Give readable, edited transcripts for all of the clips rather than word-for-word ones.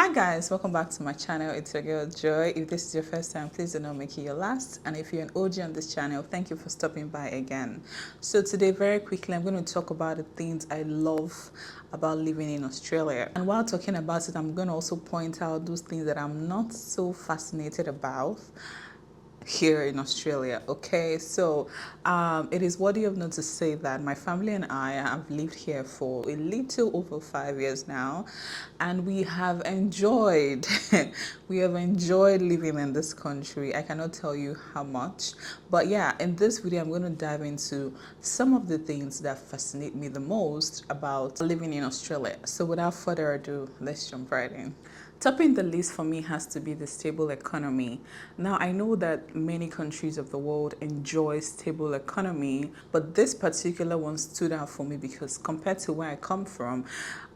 Hi guys, welcome back to my channel. It's your girl Joy. If this is your first time, please do not make it your last. And if you're an OG on this channel, thank you for stopping by again. So today, very quickly, I'm going to talk about the things I love about living in Australia. And while talking about it, I'm going to also point out those things that I'm not so fascinated about here in Australia. Okay, so it is worthy of note to say that my family and I have lived here for a little over 5 years now, and we have enjoyed we have enjoyed living in this country. I cannot tell you how much, but yeah, in this video I'm going to dive into some of the things that fascinate me the most about living in Australia. So without further ado, let's jump right in. Topping the list for me has to be the stable economy. Now, I know that many countries of the world enjoy stable economy, but this particular one stood out for me because compared to where I come from,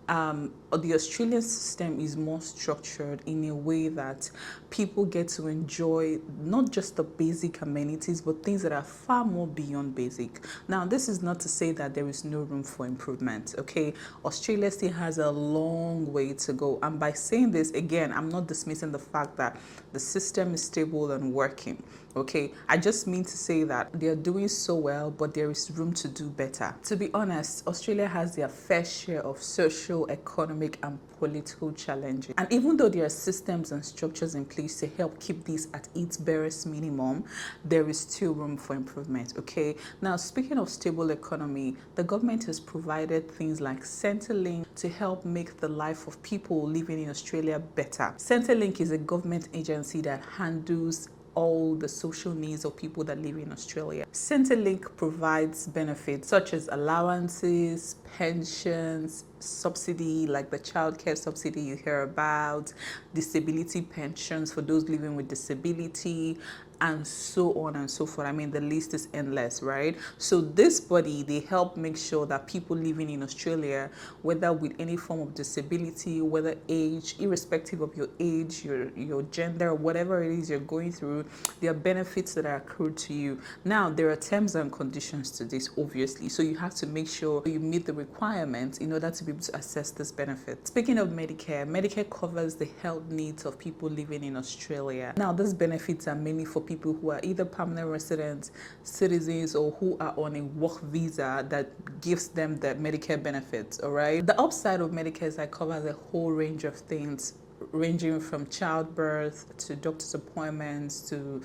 the Australian system is more structured in a way that people get to enjoy not just the basic amenities, but things that are far more beyond basic. Now, this is not to say that there is no room for improvement, okay? Australia still has a long way to go. And by saying this, again, I'm not dismissing the fact that the system is stable and working. Okay, I just mean to say that they're doing so well, but there is room to do better. To be honest, Australia has their fair share of social, economic, and political challenges. And even though there are systems and structures in place to help keep this at its barest minimum, there is still room for improvement. Okay, now speaking of stable economy, the government has provided things like Centrelink to help make the life of people living in Australia better. Centrelink is a government agency that handles all the social needs of people that live in Australia. Centrelink provides benefits such as allowances, pensions, subsidy like the childcare subsidy you hear about, disability pensions for those living with disability, and so on and so forth. I mean, the list is endless, right? So this body, they help make sure that people living in Australia, whether with any form of disability, whether age, irrespective of your age, your gender, whatever it is you're going through, there are benefits that are accrued to you. Now, there are terms and conditions to this, obviously. So you have to make sure you meet the requirements in order to be able to access this benefit. Speaking of Medicare, Medicare covers the health needs of people living in Australia. Now, these benefits are mainly for people who are either permanent residents, citizens, or who are on a work visa that gives them the Medicare benefits, all right? The upside of Medicare is that it covers a whole range of things, ranging from childbirth to doctor's appointments to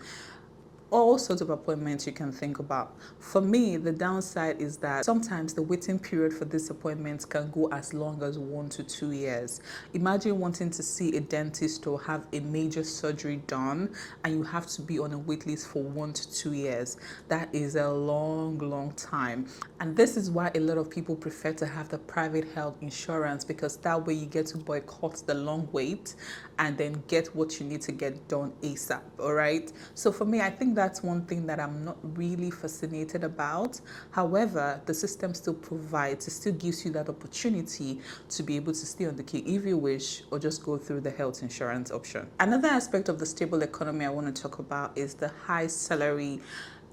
all sorts of appointments you can think about. For me, the downside is that sometimes the waiting period for these appointments can go as long as 1 to 2 years. Imagine wanting to see a dentist or have a major surgery done, and you have to be on a wait list for 1 to 2 years. That is a long time. And this is why a lot of people prefer to have the private health insurance, because that way you get to boycott the long wait and then get what you need to get done ASAP, all right? So for me, I think that's one thing that I'm not really fascinated about. However, the system still provides, it still gives you that opportunity to be able to stay on the queue if you wish, or just go through the health insurance option. Another aspect of the stable economy I want to talk about is the high salary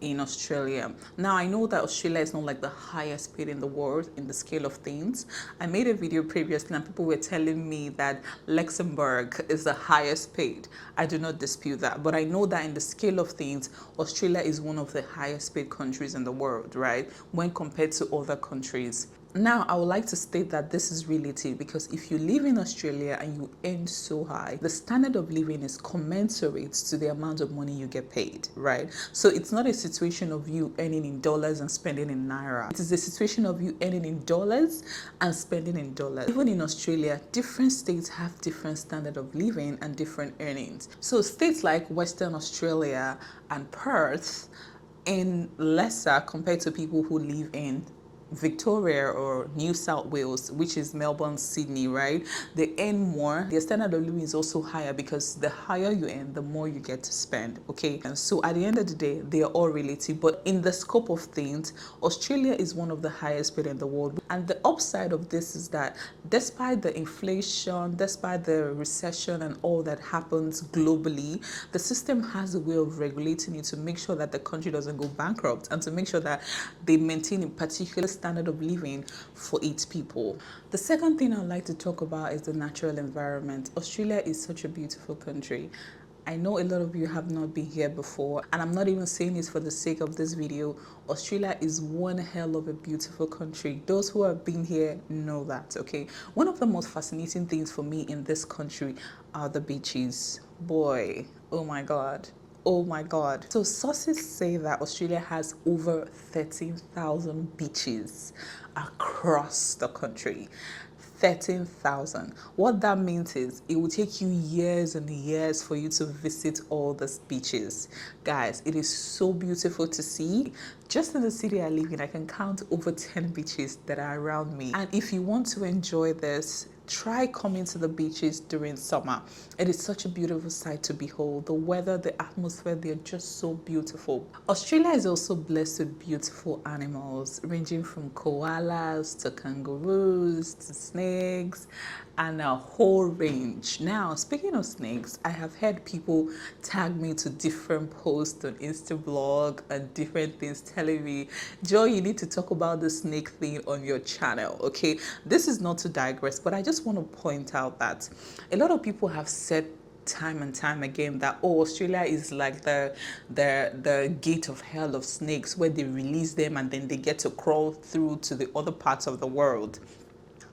in Australia. Now, I know that Australia is not like the highest paid in the world in the scale of things. I made a video previously and people were telling me that Luxembourg is the highest paid. I do not dispute that, but I know that in the scale of things, Australia is one of the highest paid countries in the world, right? When compared to other countries. Now, I would like to state that this is relative, because if you live in Australia and you earn so high, the standard of living is commensurate to the amount of money you get paid, right? So it's not a situation of you earning in dollars and spending in naira. It is a situation of you earning in dollars and spending in dollars. Even in Australia, different states have different standard of living and different earnings. So states like Western Australia and Perth earn lesser compared to people who live in Victoria or New South Wales, which is Melbourne, Sydney, right? They earn more. Their standard of living is also higher, because the higher you earn, the more you get to spend, okay? And so at the end of the day, they are all relative, but in the scope of things, Australia is one of the highest paid in the world. And the upside of this is that despite the inflation, despite the recession and all that happens globally, the system has a way of regulating it to make sure that the country doesn't go bankrupt, and to make sure that they maintain a particular standard of living for its people. The second thing I'd like to talk about is the natural environment. Australia is such a beautiful country. I know a lot of you have not been here before, and I'm not even saying this for the sake of this video. Australia is one hell of a beautiful country. Those who have been here know that, okay? One of the most fascinating things for me in this country are the beaches. Boy, oh my God. Oh my God. So sources say that Australia has over 13,000 beaches across the country. 13,000. What that means is it will take you years and years for you to visit all these beaches. Guys, it is so beautiful to see. Just in the city I live in, I can count over 10 beaches that are around me. And if you want to enjoy this, try coming to the beaches during summer. It is such a beautiful sight to behold. The weather, the atmosphere, they're just so beautiful. Australia is also blessed with beautiful animals, ranging from koalas to kangaroos to snakes and a whole range. Now, speaking of snakes, I have heard people tag me to different posts on Instablog and different things telling me, Joy, you need to talk about the snake thing on your channel, okay? This is not to digress, but I just want to point out that a lot of people have said time and time again that, oh, Australia is like the gate of hell of snakes, where they release them and then they get to crawl through to the other parts of the world.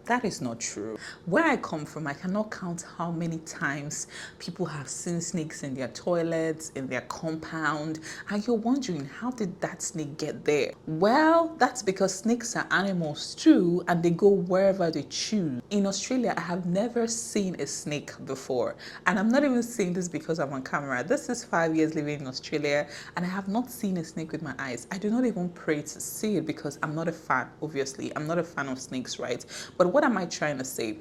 That is not true. Where I come from, I cannot count how many times people have seen snakes in their toilets, in their compound, and you're wondering, how did that snake get there? Well, that's because snakes are animals too, and they go wherever they choose. In Australia, I have never seen a snake before, and I'm not even saying this because I'm on camera. This is 5 years living in Australia, and I have not seen a snake with my eyes. I do not even pray to see it because I'm not a fan, obviously. I'm not a fan of snakes, right? But what am I trying to say?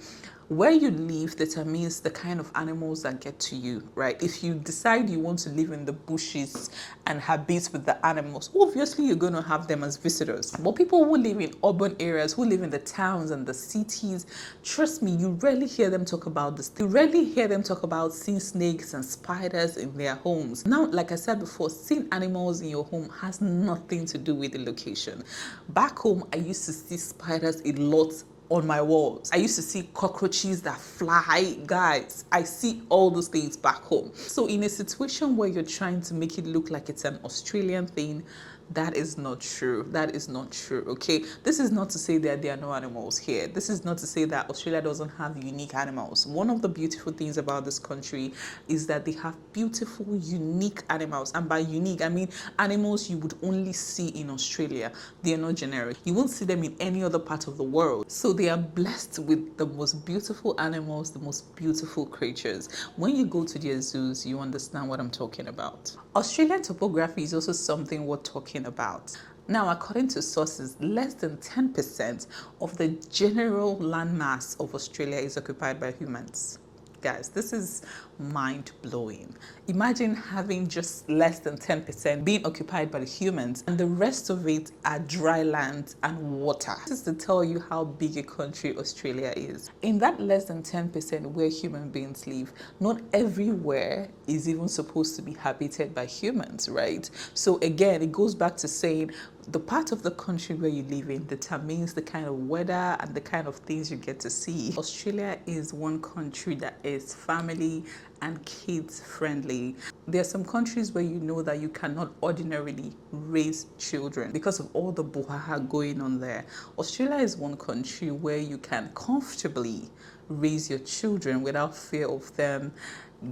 Where you live determines the kind of animals that get to you, right? If you decide you want to live in the bushes and habit with the animals, obviously you're going to have them as visitors. But people who live in urban areas, who live in the towns and the cities, trust me, you rarely hear them talk about this. You rarely hear them talk about seeing snakes and spiders in their homes. Now, like I said before, seeing animals in your home has nothing to do with the location. Back home, I used to see spiders a lot on my walls. I used to see cockroaches that fly. Guys, I see all those things back home. So in a situation where you're trying to make it look like it's an Australian thing, that is not true. That is not true, okay? This is not to say that there are no animals here. This is not to say that Australia doesn't have unique animals. One of the beautiful things about this country is that they have beautiful, unique animals. And by unique, I mean animals you would only see in Australia. They are not generic. You won't see them in any other part of the world. So they are blessed with the most beautiful animals, the most beautiful creatures. When you go to their zoos, you understand what I'm talking about. Australian topography is also something we're talking about. Now, according to sources, less than 10% of the general landmass of Australia is occupied by humans. Guys, this is mind-blowing. Imagine having just less than 10% being occupied by the humans and the rest of it are dry land and water. This is to tell you how big a country Australia is. In that less than 10% where human beings live, not everywhere is even supposed to be habited by humans, right? So again, it goes back to saying the part of the country where you live in determines the kind of weather and the kind of things you get to see. Australia is one country that is family and kids friendly. There are some countries where you know that you cannot ordinarily raise children because of all the brouhaha going on there. Australia is one country where you can comfortably raise your children without fear of them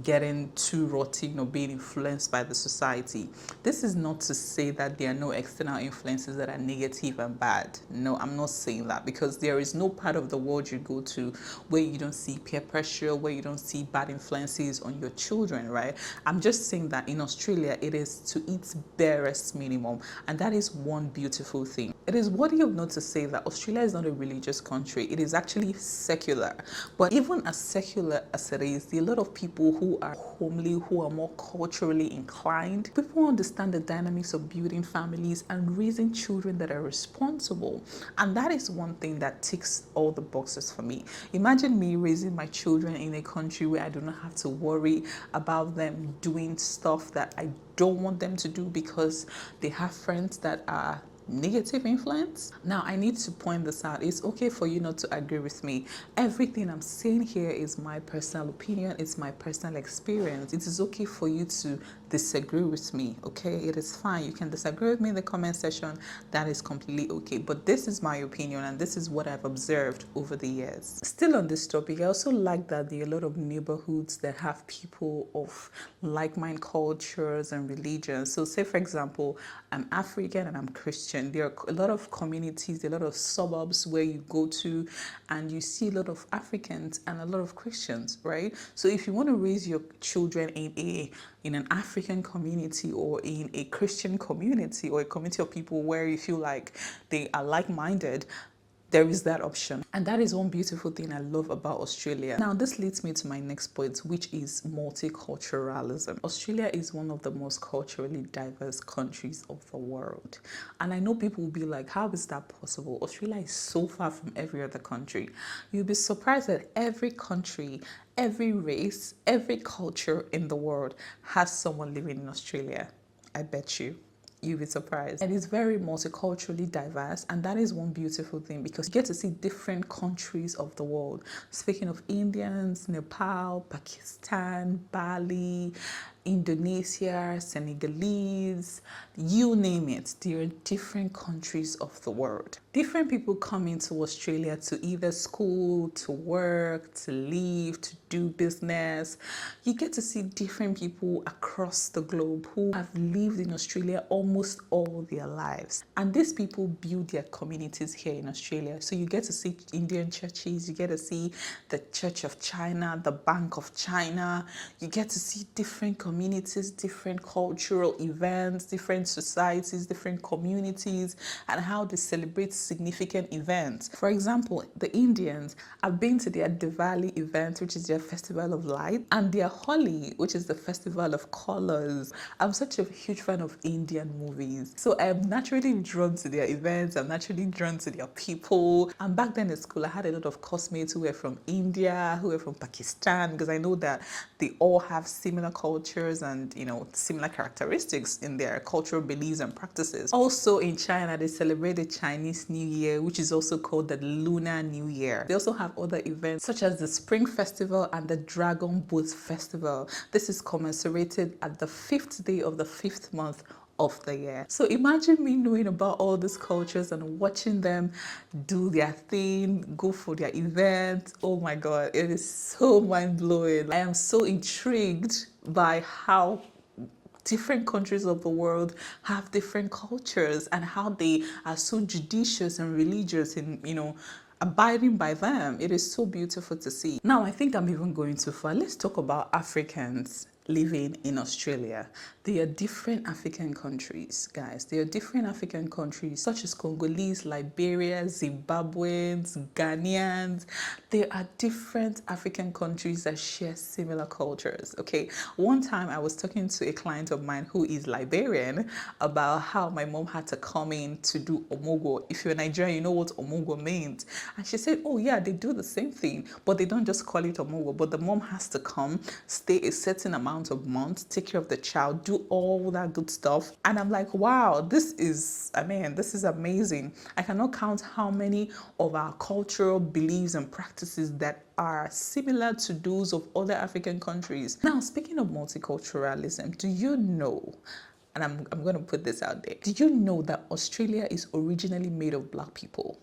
getting too rotten or being influenced by the society. This is not to say that there are no external influences that are negative and bad. No, I'm not saying that, because there is no part of the world you go to where you don't see peer pressure, where you don't see bad influences on your children, right? I'm just saying that in Australia, it is to its barest minimum, and that is one beautiful thing. It is worthy of note to say that Australia is not a religious country. It is actually secular. But even as secular as it is, there are a lot of people who are homely, who are more culturally inclined. People understand the dynamics of building families and raising children that are responsible. And that is one thing that ticks all the boxes for me. Imagine me raising my children in a country where I do not have to worry about them doing stuff that I don't want them to do because they have friends that are negative influence? Now, I need to point this out. It's okay for you not to agree with me. Everything I'm saying here is my personal opinion, it's my personal experience. It is okay for you to disagree with me, okay? It is fine. You can disagree with me in the comment section. That is completely okay. But this is my opinion and this is what I've observed over the years. Still on this topic, I also like that there are a lot of neighborhoods that have people of like-minded cultures and religions. So say, for example, I'm African and I'm Christian. There are a lot of communities, a lot of suburbs where you go to and you see a lot of Africans and a lot of Christians, right? So if you want to raise your children in an African community or in a Christian community or a community of people where you feel like they are like-minded, there is that option. And that is one beautiful thing I love about Australia. Now, this leads me to my next point, which is multiculturalism. Australia is one of the most culturally diverse countries of the world. And I know people will be like, how is that possible? Australia is so far from every other country. You'll be surprised that every country, every race, every culture in the world has someone living in Australia. I bet you. You'll be surprised. And it's very multiculturally diverse, and that is one beautiful thing because you get to see different countries of the world. Speaking of Indians, Nepal, Pakistan, Bali, Indonesia, Senegalese, you name it, there are different countries of the world. Different people come into Australia to either school, to work, to live, to do business. You get to see different people across the globe who have lived in Australia almost all their lives. And these people build their communities here in Australia. So you get to see Indian churches, you get to see the Church of China, the Bank of China. You get to see different communities, different cultural events, different societies, different communities, and how they celebrate significant events. For example, the Indians, I've been to their Diwali event, which is their festival of light, and their Holi, which is the festival of colors. I'm such a huge fan of Indian movies, so I'm naturally drawn to their events. I'm naturally drawn to their people. And back then in school, I had a lot of classmates who were from India, who were from Pakistan, because I know that they all have similar cultures and, you know, similar characteristics in their cultural beliefs and practices. Also in China, they celebrate the Chinese New Year, which is also called the Lunar New Year. They also have other events such as the Spring Festival and the Dragon Boat Festival. This is commemorated at the 5th day of the 5th month of the year. So imagine me knowing about all these cultures and watching them do their thing, go for their events. Oh my God, it is so mind-blowing. I am so intrigued by how different countries of the world have different cultures and how they are so judicious and religious in, you know, abiding by them. It is so beautiful to see. Now, I think I'm even going too far. Let's talk about Africans living in Australia. There are different African countries, guys. There are different African countries such as Congolese, Liberia, Zimbabweans, Ghanaians. There are different African countries that share similar cultures, okay? One time I was talking to a client of mine who is Liberian about how my mom had to come in to do omogo. If you're Nigerian, you know what omogo means. And she said, oh yeah, they do the same thing, but they don't just call it omogo, but the mom has to come, stay a certain amount of months, take care of the child, do all that good stuff. And I'm like, wow, this is amazing. I cannot count how many of our cultural beliefs and practices that are similar to those of other African countries. Now, speaking of multiculturalism, do you know, and I'm going to put this out there, did you know that Australia is originally made of Black people?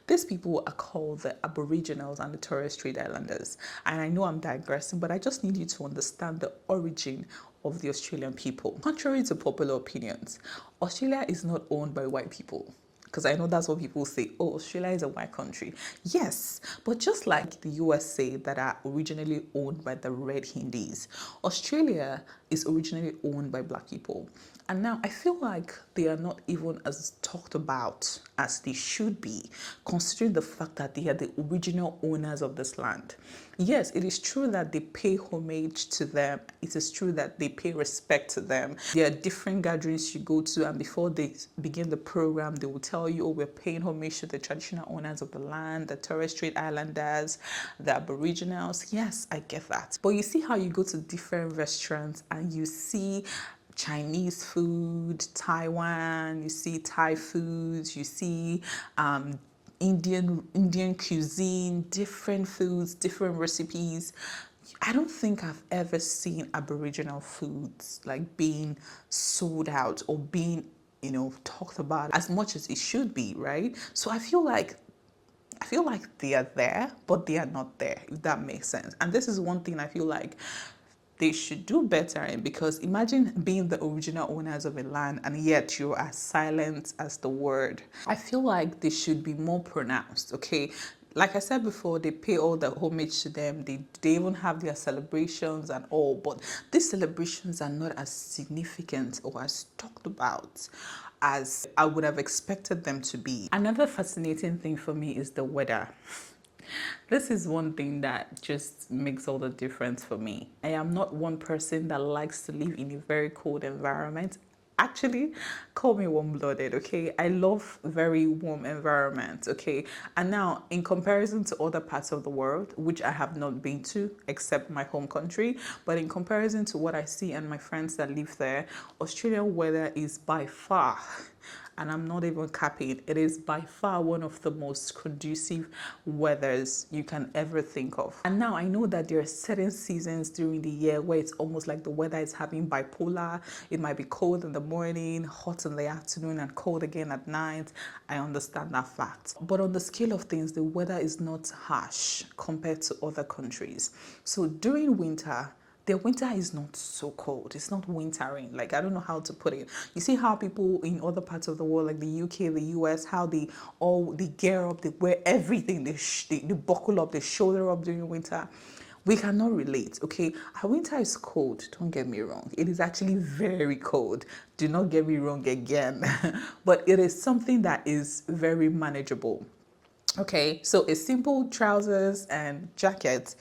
These people are called the Aboriginals and the Torres Strait Islanders. And I know I'm digressing, but I just need you to understand the origin of the Australian people. Contrary to popular opinions, Australia is not owned by white people. Because I know that's what people say, oh, Australia is a white country. Yes, but just like the USA that are originally owned by the Red Hindus, Australia is originally owned by Black people. And now I feel like they are not even as talked about as they should be, considering the fact that they are the original owners of this land. Yes, it is true that they pay homage to them. It is true that they pay respect to them. There are different gatherings you go to, and before they begin the program, they will tell you, oh, we're paying homage to the traditional owners of the land, the Torres Strait Islanders, the Aboriginals. Yes, I get that. But you see how you go to different restaurants and you see Chinese food, Taiwan, you see Thai foods, you see Indian cuisine, different foods, different recipes. I don't think I've ever seen Aboriginal foods like being sold out or being, talked about as much as it should be, right? So I feel like they are there, but they are not there, if that makes sense. And this is one thing I feel like they should do better in, because imagine being the original owners of a land and yet you're as silent as the word. I feel like they should be more pronounced, okay? Like I said before, they pay all the homage to them. They even have their celebrations and all, but these celebrations are not as significant or as talked about as I would have expected them to be. Another fascinating thing for me is the weather. This is one thing that just makes all the difference for me. I am not one person that likes to live in a very cold environment. Actually, call me warm-blooded, okay? I love very warm environments, okay? And now, in comparison to other parts of the world, which I have not been to, except my home country, but in comparison to what I see and my friends that live there, Australian weather is by far, and I'm not even capping, it is by far one of the most conducive weathers you can ever think of. And now I know that there are certain seasons during the year where it's almost like the weather is having bipolar. It might be cold in the morning, hot in the afternoon, and cold again at night. I understand that fact. But on the scale of things, the weather is not harsh compared to other countries. So during winter, their winter is not so cold. It's not wintering. Like, I don't know how to put it. You see how people in other parts of the world, like the UK, the US, how they gear up, they wear everything, they buckle up, they shoulder up during winter. We cannot relate, okay? Our winter is cold, don't get me wrong. It is actually very cold. Do not get me wrong again. But it is something that is very manageable. Okay, so a simple trousers and jacket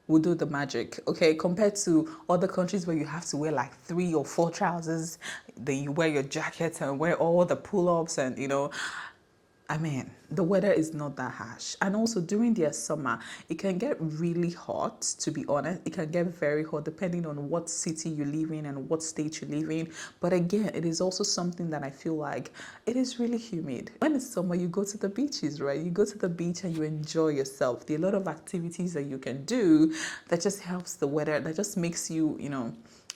will do the magic, okay, compared to other countries where you have to wear like 3 or 4 trousers, then you wear your jacket and wear all the pull-ups and I mean, the weather is not that harsh. And also during their summer, it can get really hot, to be honest. It can get very hot depending on what city you live in and what state you live in. But again, it is also something that I feel like it is really humid. When it's summer, you go to the beaches, right? You go to the beach and you enjoy yourself. There are a lot of activities that you can do that just helps the weather, that just makes you,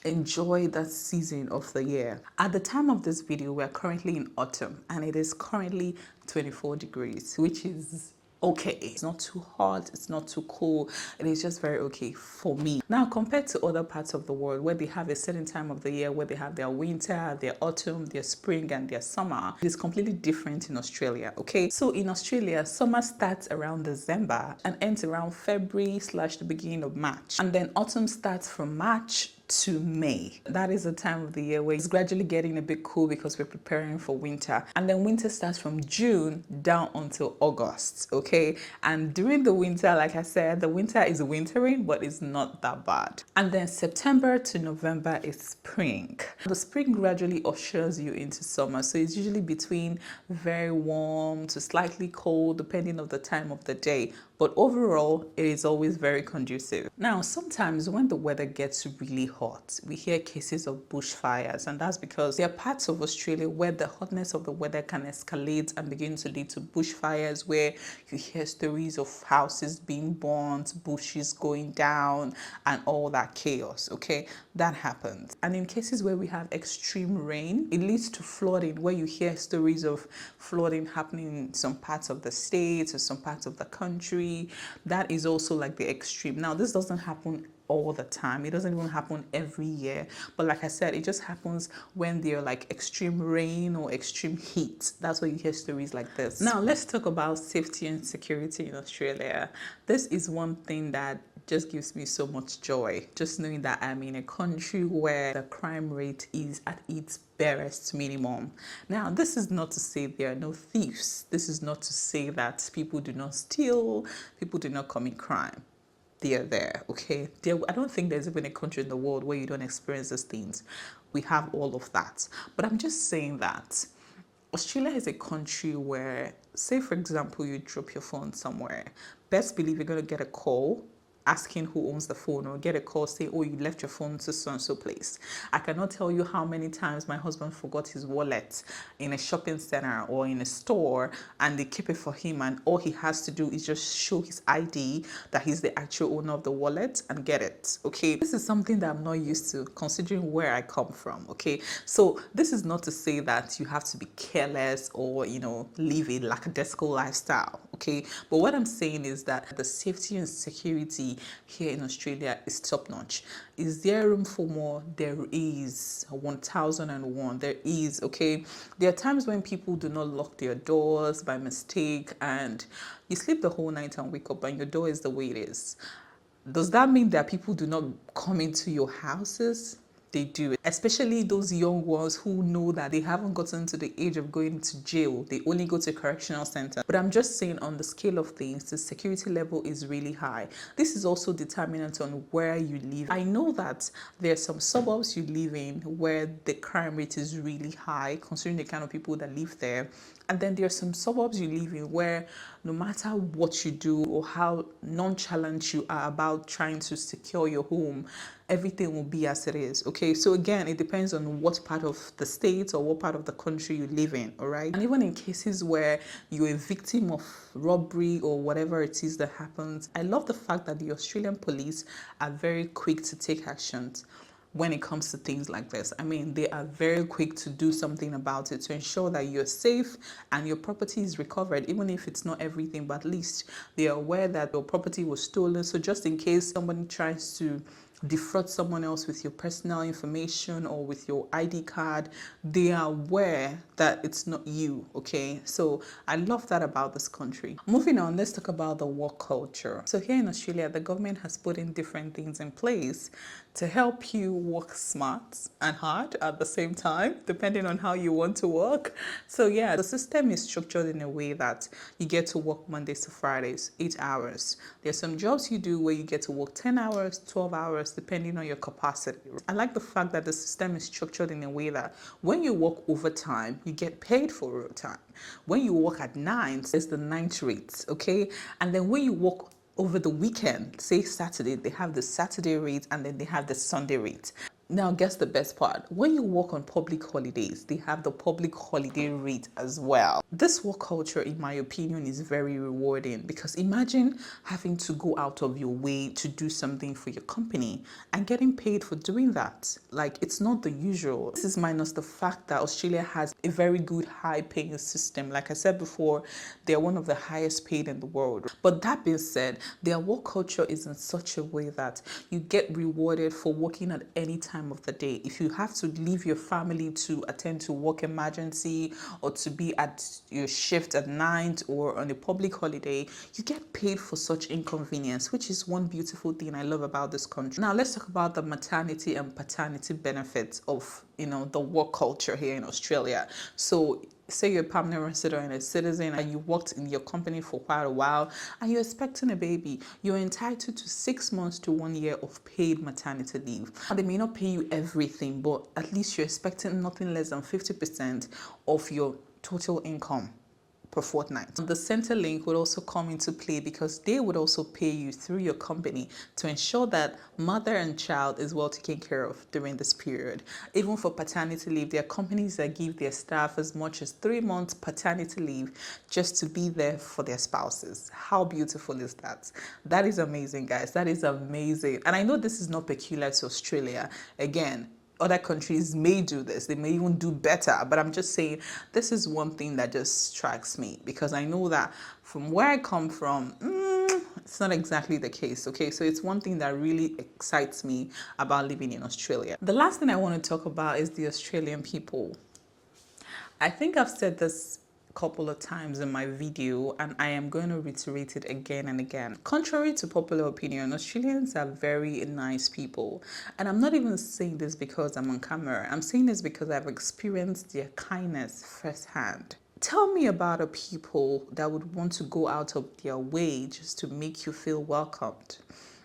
enjoy that season of the year. At the time of this video, we're currently in autumn and it is currently 24 degrees, which is okay. It's not too hot, it's not too cool. It is just very okay for me. Now, compared to other parts of the world where they have a certain time of the year where they have their winter, their autumn, their spring, and their summer, it is completely different in Australia, okay? So in Australia, summer starts around December and ends around February / the beginning of March. And then autumn starts from March to May. That is the time of the year where it's gradually getting a bit cool because we're preparing for winter. And then winter starts from June down until August, okay? And during the winter, like I said, the winter is wintering, but it's not that bad. And then September to November is spring. The spring gradually ushers you into summer. So it's usually between very warm to slightly cold, depending on the time of the day. But overall, it is always very conducive. Now, sometimes when the weather gets really hot, we hear cases of bushfires, and that's because there are parts of Australia where the hotness of the weather can escalate and begin to lead to bushfires, where you hear stories of houses being burnt, bushes going down, and all that chaos, okay? That happens. And in cases where we have extreme rain, it leads to flooding, where you hear stories of flooding happening in some parts of the states or some parts of the country. That is also like the extreme. Now, this doesn't happen all the time. It doesn't even happen every year. But like I said, it just happens when there are like extreme rain or extreme heat. That's why you hear stories like this. Now, let's talk about safety and security in Australia. This is one thing that just gives me so much joy, just knowing that I'm in a country where the crime rate is at its barest minimum. Now, this is not to say there are no thieves. This is not to say that people do not steal, people do not commit crime. They are there, okay? I don't think there's even a country in the world where you don't experience these things. We have all of that. But I'm just saying that Australia is a country where, say for example, you drop your phone somewhere. Best believe you're going to get a call asking who owns the phone, or get a call saying, oh, you left your phone to so and so place. I cannot tell you how many times my husband forgot his wallet in a shopping center or in a store, and they keep it for him, and all he has to do is just show his ID that he's the actual owner of the wallet and get it. Okay, this is something that I'm not used to considering where I come from. Okay, so this is not to say that you have to be careless or, you know, live a lackadaisical lifestyle. Okay, but what I'm saying is that the safety and security here in Australia is top notch. Is there room for more? There is. 1001. There is. Okay, there are times when people do not lock their doors by mistake, and you sleep the whole night and wake up and your door is the way it is. Does that mean that people do not come into your houses? They do, especially those young ones who know that they haven't gotten to the age of going to jail. They only go to a correctional center. But I'm just saying, on the scale of things, the security level is really high. This is also determinant on where you live. I know that there are some suburbs you live in where the crime rate is really high, considering the kind of people that live there. And then there are some suburbs you live in where no matter what you do or how nonchalant you are about trying to secure your home, everything will be as it is. Okay, so again, it depends on what part of the state or what part of the country you live in. All right, and even in cases where you're a victim of robbery or whatever it is that happens, I love the fact that the Australian police are very quick to take actions when it comes to things like this. I mean, they are very quick to do something about it to ensure that you're safe and your property is recovered, even if it's not everything, but at least they are aware that your property was stolen. So just in case somebody tries to defraud someone else with your personal information or with your ID card, they are aware that it's not you. Okay, so I love that about this country. Moving on, let's talk about the work culture. So here in Australia, the government has put in different things in place to help you work smart and hard at the same time, depending on how you want to work. So yeah, the system is structured in a way that you get to work Mondays to Fridays, 8 hours. There's some jobs you do where you get to work 10 hours, 12 hours, depending on your capacity. I like the fact that the system is structured in a way that when you work overtime, you get paid for overtime. When you work at night, it's the night rates, okay? And then when you work over the weekend, say Saturday, they have the Saturday rate and then they have the Sunday rate. Now, guess the best part. When you work on public holidays, they have the public holiday rate as well. This work culture, in my opinion, is very rewarding because imagine having to go out of your way to do something for your company and getting paid for doing that. Like, it's not the usual. This is minus the fact that Australia has a very good high-paying system. Like I said before, they're one of the highest paid in the world. But that being said, their work culture is in such a way that you get rewarded for working at any time of the day. If you have to leave your family to attend to work emergency or to be at your shift at night or on a public holiday, you get paid for such inconvenience, which is one beautiful thing I love about this country. Now let's talk about the maternity and paternity benefits of, you know, the work culture here in Australia. So say you're a permanent resident and a citizen and you worked in your company for quite a while and you're expecting a baby, you're entitled to 6 months to 1 year of paid maternity leave. And they may not pay you everything, but at least you're expecting nothing less than 50% of your total income per fortnight. The Centrelink would also come into play because they would also pay you through your company to ensure that mother and child is well taken care of during this period. Even for paternity leave, there are companies that give their staff as much as 3 months paternity leave just to be there for their spouses. How beautiful is that? That is amazing, guys. That is amazing. And I know this is not peculiar to Australia. Again, other countries may do this, they may even do better, but I'm just saying this is one thing that just strikes me because I know that from where I come from, it's not exactly the case. Okay, so it's one thing that really excites me about living in Australia. The last thing I want to talk about is the Australian people. I think I've said this couple of times in my video and I am going to reiterate it again and again. Contrary to popular opinion, Australians are very nice people, and I'm not even saying this because I'm on camera. I'm saying this because I've experienced their kindness firsthand. Tell me about a people that would want to go out of their way just to make you feel welcomed.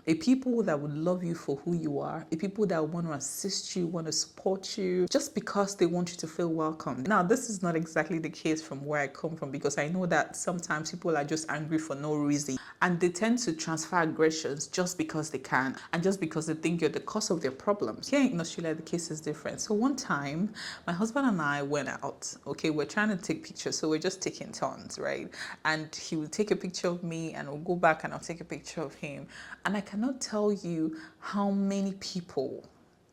a people that would love you for who you are, a people that want to assist you, want to support you, just because they want you to feel welcome. Now, this is not exactly the case from where I come from, because I know that sometimes people are just angry for no reason, and they tend to transfer aggressions just because they can, and just because they think you're the cause of their problems. Here in Australia, the case is different. So one time, my husband and I went out. Okay, we're trying to take pictures, so we're just taking turns, right? And he will take a picture of me, and we'll go back and I'll take a picture of him. And I cannot tell you how many people,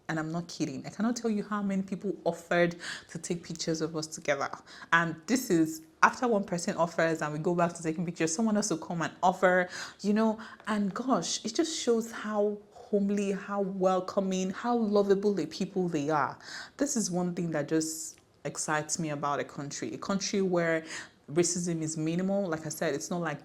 and I'm not kidding, I cannot tell you how many people offered to take pictures of us together. And this is after one person offers and we go back to taking pictures, someone else will come and offer, and gosh, it just shows how homely, how welcoming, how lovable the people they are. This is one thing that just excites me about a country where racism is minimal. Like I said, it's not like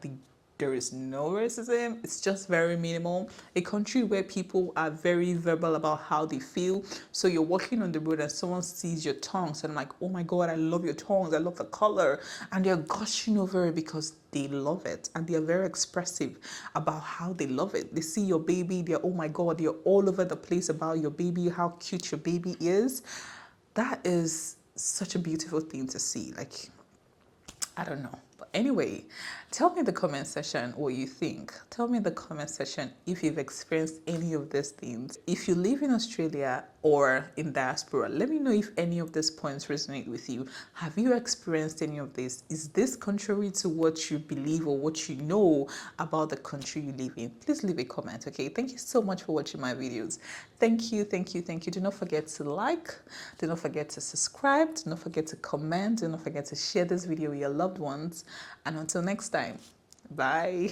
there is no racism, it's just very minimal. A country where people are very verbal about how they feel. So you're walking on the road and someone sees your tongues and like, oh my God, I love your tongues, I love the color. And they're gushing over it because they love it. And they're very expressive about how they love it. They see your baby, they're, oh my God, they're all over the place about your baby, how cute your baby is. That is such a beautiful thing to see. Like, I don't know. But anyway, tell me in the comment section what you think. Tell me in the comment section if you've experienced any of these things. If you live in Australia or in diaspora, let me know if any of these points resonate with you. Have you experienced any of this? Is this contrary to what you believe or what you know about the country you live in? Please leave a comment, okay? Thank you so much for watching my videos. Thank you, thank you, thank you. Do not forget to like, do not forget to subscribe, do not forget to comment, do not forget to share this video with your loved ones. And until next time, bye.